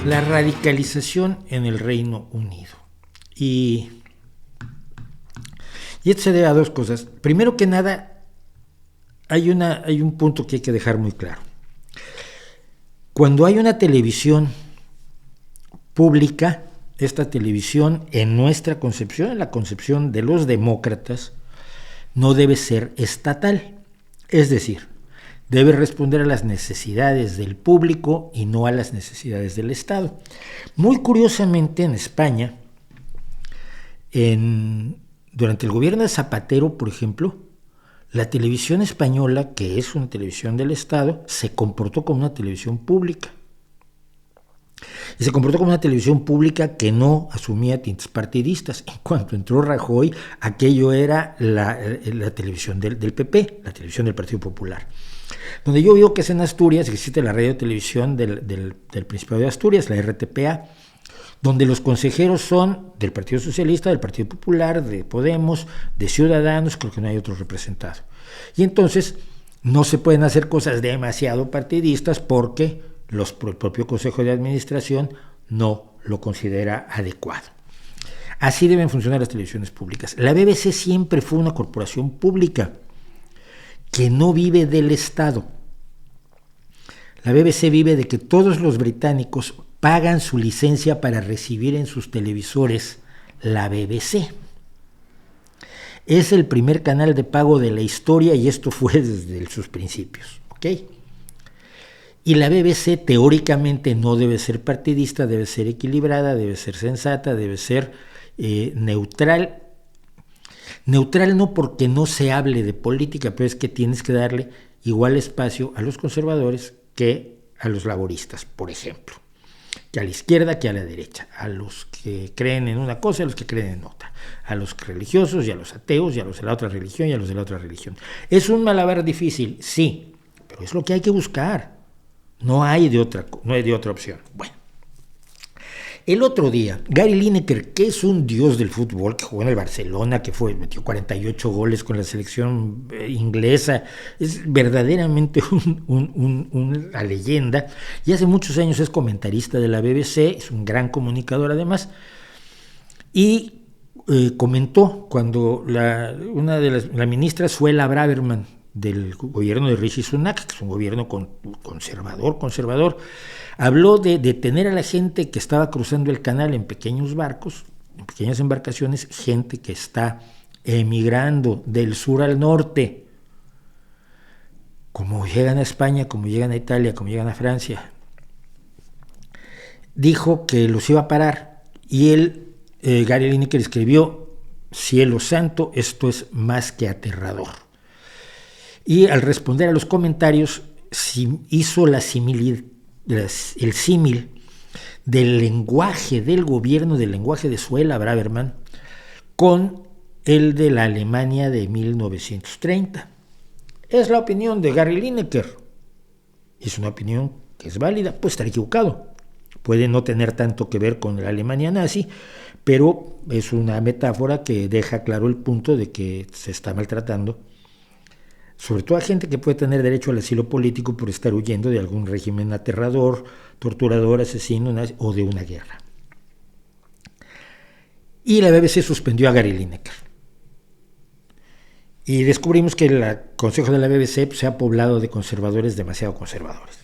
La radicalización en el Reino Unido. Y esto se debe a dos cosas. Primero que nada, hay un punto que hay que dejar muy claro. Cuando hay una televisión pública, esta televisión, en nuestra concepción, en la concepción de los demócratas, no debe ser estatal. Es decir, debe responder a las necesidades del público y no a las necesidades del Estado. Muy curiosamente, en España, durante el gobierno de Zapatero, por ejemplo, la televisión española, que es una televisión del Estado, se comportó como una televisión pública. Y se comportó como una televisión pública que no asumía tintes partidistas. En cuanto entró Rajoy, aquello era la televisión del PP, la televisión del Partido Popular. Donde yo veo que es en Asturias, existe la radio televisión del Principado de Asturias, la RTPA, donde los consejeros son del Partido Socialista, del Partido Popular, de Podemos, de Ciudadanos, creo que no hay otro representado. Y entonces no se pueden hacer cosas demasiado partidistas porque el propio Consejo de Administración no lo considera adecuado. Así deben funcionar las televisiones públicas. La BBC siempre fue una corporación pública que no vive del Estado. La BBC vive de que todos los británicos pagan su licencia para recibir en sus televisores la BBC. Es el primer canal de pago de la historia y esto fue desde sus principios, ¿ok? Y la BBC teóricamente no debe ser partidista, debe ser equilibrada, debe ser sensata, debe ser neutral. Neutral no porque no se hable de política, pero es que tienes que darle igual espacio a los conservadores que a los laboristas, por ejemplo, que a la izquierda que a la derecha, a los que creen en una cosa y a los que creen en otra, a los religiosos y a los ateos y a los de la otra religión y a los de la otra religión. ¿Es un malabar difícil? Sí, pero es lo que hay que buscar. No hay de otra opción. Bueno, el otro día, Gary Lineker, que es un dios del fútbol, que jugó en el Barcelona, que metió 48 goles con la selección inglesa, es verdaderamente una leyenda, y hace muchos años es comentarista de la BBC, es un gran comunicador además, y comentó cuando la ministra Suella Braverman del gobierno de Rishi Sunak, que es un gobierno conservador, habló de detener a la gente que estaba cruzando el canal en pequeños barcos, en pequeñas embarcaciones, gente que está emigrando del sur al norte, como llegan a España, como llegan a Italia, como llegan a Francia. Dijo que los iba a parar y Gary Lineker escribió: cielo santo, esto es más que aterrador. Y al responder a los comentarios hizo el símil del lenguaje del gobierno, del lenguaje de Suella Braverman, con el de la Alemania de 1930. Es la opinión de Gary Lineker. Es una opinión que es válida, puede estar equivocado. Puede no tener tanto que ver con la Alemania nazi, pero es una metáfora que deja claro el punto de que se está maltratando sobre todo a gente que puede tener derecho al asilo político por estar huyendo de algún régimen aterrador, torturador, asesino o de una guerra. Y la BBC suspendió a Gary Lineker. Y descubrimos que el consejo de la BBC se ha poblado de conservadores demasiado conservadores.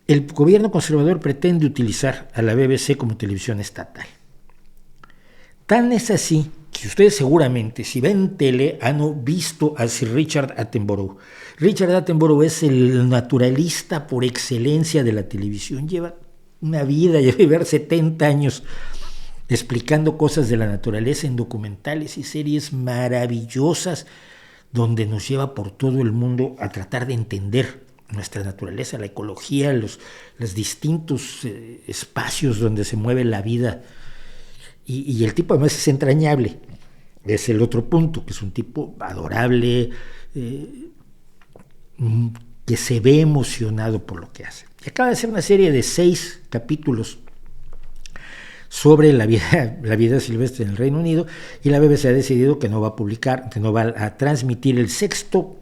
El gobierno conservador pretende utilizar a la BBC como televisión estatal. Tan es así que ustedes seguramente, si ven tele, han visto a Sir Richard Attenborough. Richard Attenborough es el naturalista por excelencia de la televisión. Lleva una vida, lleva 70 años explicando cosas de la naturaleza en documentales y series maravillosas, donde nos lleva por todo el mundo a tratar de entender nuestra naturaleza, la ecología, los distintos espacios donde se mueve la vida. Y el tipo además es entrañable, es el otro punto, que es un tipo adorable, que se ve emocionado por lo que hace. Y acaba de hacer una serie de 6 capítulos sobre la vida silvestre en el Reino Unido, y la BBC ha decidido que no va a publicar, que no va a transmitir el sexto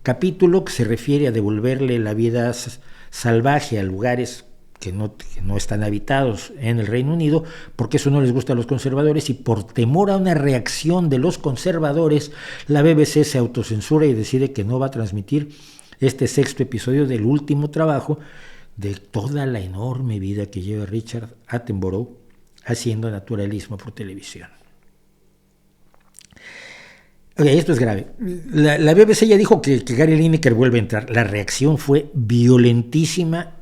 capítulo que se refiere a devolverle la vida salvaje a lugares que no están habitados en el Reino Unido, porque eso no les gusta a los conservadores, y por temor a una reacción de los conservadores, la BBC se autocensura y decide que no va a transmitir este 6º episodio del último trabajo de toda la enorme vida que lleva Richard Attenborough haciendo naturalismo por televisión. Okay, esto es grave. La BBC ya dijo que Gary Lineker vuelve a entrar. La reacción fue violentísima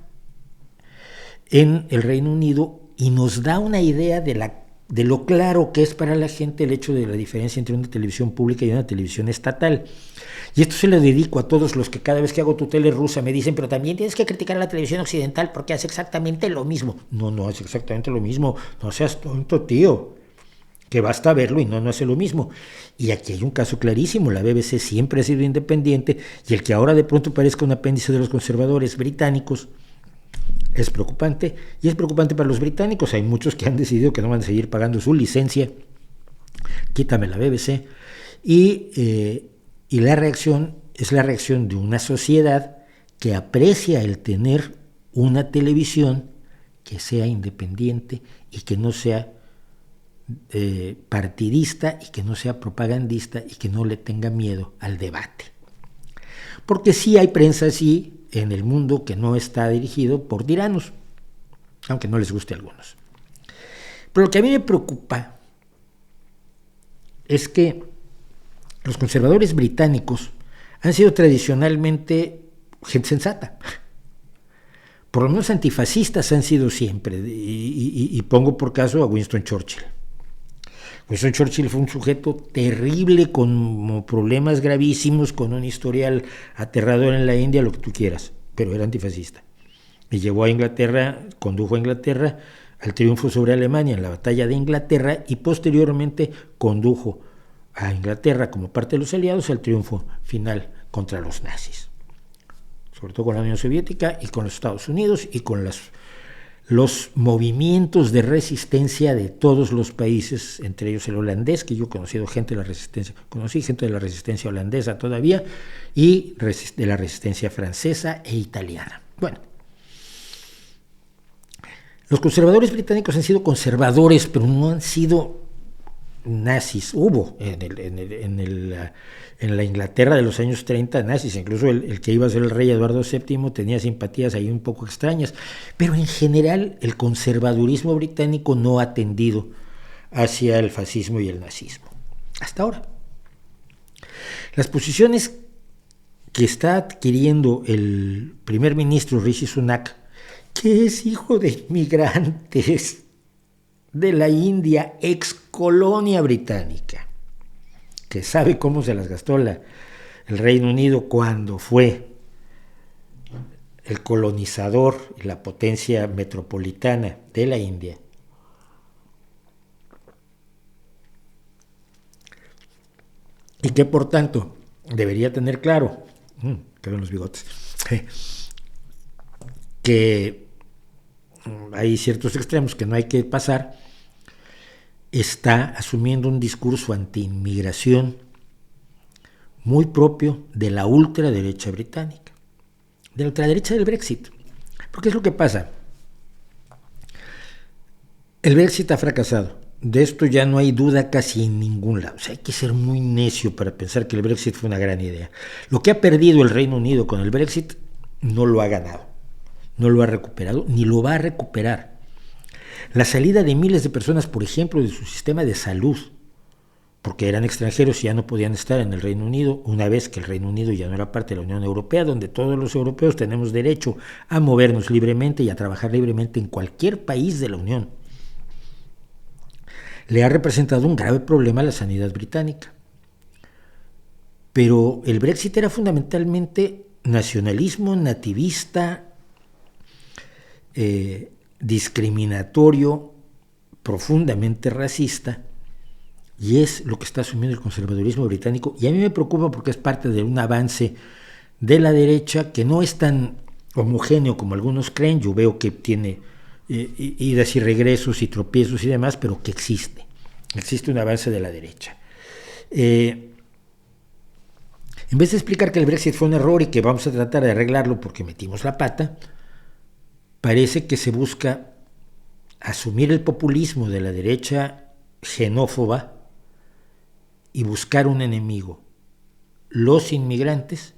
en el Reino Unido y nos da una idea de lo claro que es para la gente el hecho de la diferencia entre una televisión pública y una televisión estatal. Y esto se lo dedico a todos los que cada vez que hago tutela rusa me dicen, pero también tienes que criticar a la televisión occidental porque hace exactamente lo mismo. No hace exactamente lo mismo. No seas tonto, tío. Que basta verlo y no hace lo mismo. Y aquí hay un caso clarísimo. La BBC siempre ha sido independiente y el que ahora de pronto parezca un apéndice de los conservadores británicos es preocupante, y es preocupante para los británicos. Hay muchos que han decidido que no van a seguir pagando su licencia. Quítame la BBC. Y la reacción es la reacción de una sociedad que aprecia el tener una televisión que sea independiente y que no sea partidista y que no sea propagandista y que no le tenga miedo al debate. Porque sí hay prensa así en el mundo que no está dirigido por tiranos, aunque no les guste a algunos. Pero lo que a mí me preocupa es que los conservadores británicos han sido tradicionalmente gente sensata. Por lo menos antifascistas han sido siempre, y pongo por caso a Winston Churchill. Winston Churchill fue un sujeto terrible, con problemas gravísimos, con un historial aterrador en la India, lo que tú quieras, pero era antifascista. Y llevó a Inglaterra, condujo a Inglaterra al triunfo sobre Alemania en la batalla de Inglaterra, y posteriormente condujo a Inglaterra como parte de los aliados al triunfo final contra los nazis, sobre todo con la Unión Soviética y con los Estados Unidos y con los movimientos de resistencia de todos los países, entre ellos el holandés, que yo he conocido conocí gente de la resistencia holandesa todavía, y de la resistencia francesa e italiana. Bueno, los conservadores británicos han sido conservadores, pero no han sido nazis. Hubo en la Inglaterra de los años 30 nazis, incluso el que iba a ser el rey Eduardo VII tenía simpatías ahí un poco extrañas, pero en general el conservadurismo británico no ha tendido hacia el fascismo y el nazismo, hasta ahora. Las posiciones que está adquiriendo el primer ministro Rishi Sunak, que es hijo de inmigrantes de la India, ex colonia británica, que sabe cómo se las gastó el Reino Unido cuando fue el colonizador y la potencia metropolitana de la India, y que por tanto debería tener claro, que ven los bigotes, que hay ciertos extremos que no hay que pasar, está asumiendo un discurso anti-inmigración muy propio de la ultraderecha británica, de la ultraderecha del Brexit. Porque es lo que pasa. El Brexit ha fracasado. De esto ya no hay duda casi en ningún lado. O sea, hay que ser muy necio para pensar que el Brexit fue una gran idea. Lo que ha perdido el Reino Unido con el Brexit no lo ha ganado, no lo ha recuperado, ni lo va a recuperar. La salida de miles de personas, por ejemplo, de su sistema de salud, porque eran extranjeros y ya no podían estar en el Reino Unido, una vez que el Reino Unido ya no era parte de la Unión Europea, donde todos los europeos tenemos derecho a movernos libremente y a trabajar libremente en cualquier país de la Unión. Le ha representado un grave problema a la sanidad británica. Pero el Brexit era fundamentalmente nacionalismo nativista, discriminatorio, profundamente racista, y es lo que está asumiendo el conservadurismo británico, y a mí me preocupa porque es parte de un avance de la derecha que no es tan homogéneo como algunos creen. Yo veo que tiene idas y regresos y tropiezos y demás, pero que existe un avance de la derecha. En vez de explicar que el Brexit fue un error y que vamos a tratar de arreglarlo porque metimos la pata, parece que se busca asumir el populismo de la derecha xenófoba y buscar un enemigo, los inmigrantes,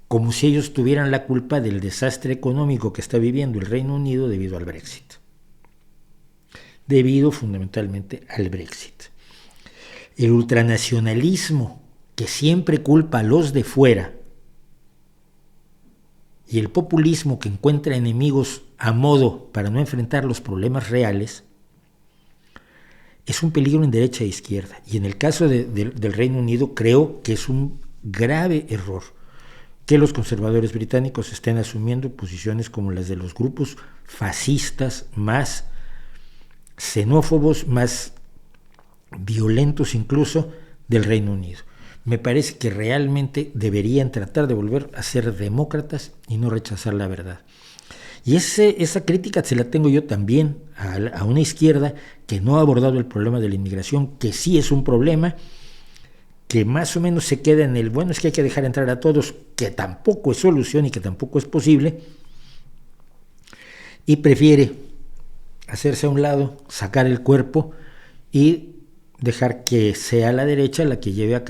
como si ellos tuvieran la culpa del desastre económico que está viviendo el Reino Unido debido al Brexit. Debido fundamentalmente al Brexit. El ultranacionalismo que siempre culpa a los de fuera y el populismo que encuentra enemigos a modo para no enfrentar los problemas reales es un peligro en derecha e izquierda. Y en el caso del Reino Unido creo que es un grave error que los conservadores británicos estén asumiendo posiciones como las de los grupos fascistas más xenófobos, más violentos incluso del Reino Unido. Me parece que realmente deberían tratar de volver a ser demócratas y no rechazar la verdad. Y esa crítica se la tengo yo también a una izquierda que no ha abordado el problema de la inmigración, que sí es un problema, que más o menos se queda en el, bueno, es que hay que dejar entrar a todos, que tampoco es solución y que tampoco es posible, y prefiere hacerse a un lado, sacar el cuerpo y dejar que sea la derecha la que lleve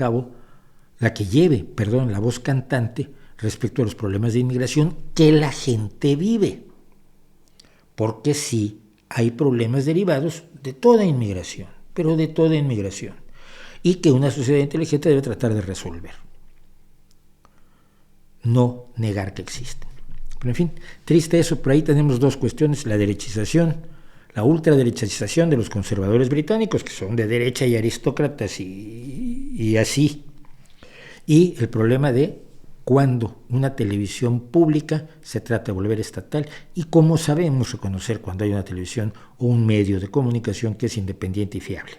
la voz cantante respecto a los problemas de inmigración que la gente vive. Porque sí hay problemas derivados de toda inmigración, pero de toda inmigración, y que una sociedad inteligente debe tratar de resolver. No negar que existen. Pero en fin, triste eso, por ahí tenemos dos cuestiones: la derechización, la ultraderechización de los conservadores británicos, que son de derecha y aristócratas y así, y el problema de cuando una televisión pública se trata de volver estatal y cómo sabemos reconocer cuando hay una televisión o un medio de comunicación que es independiente y fiable.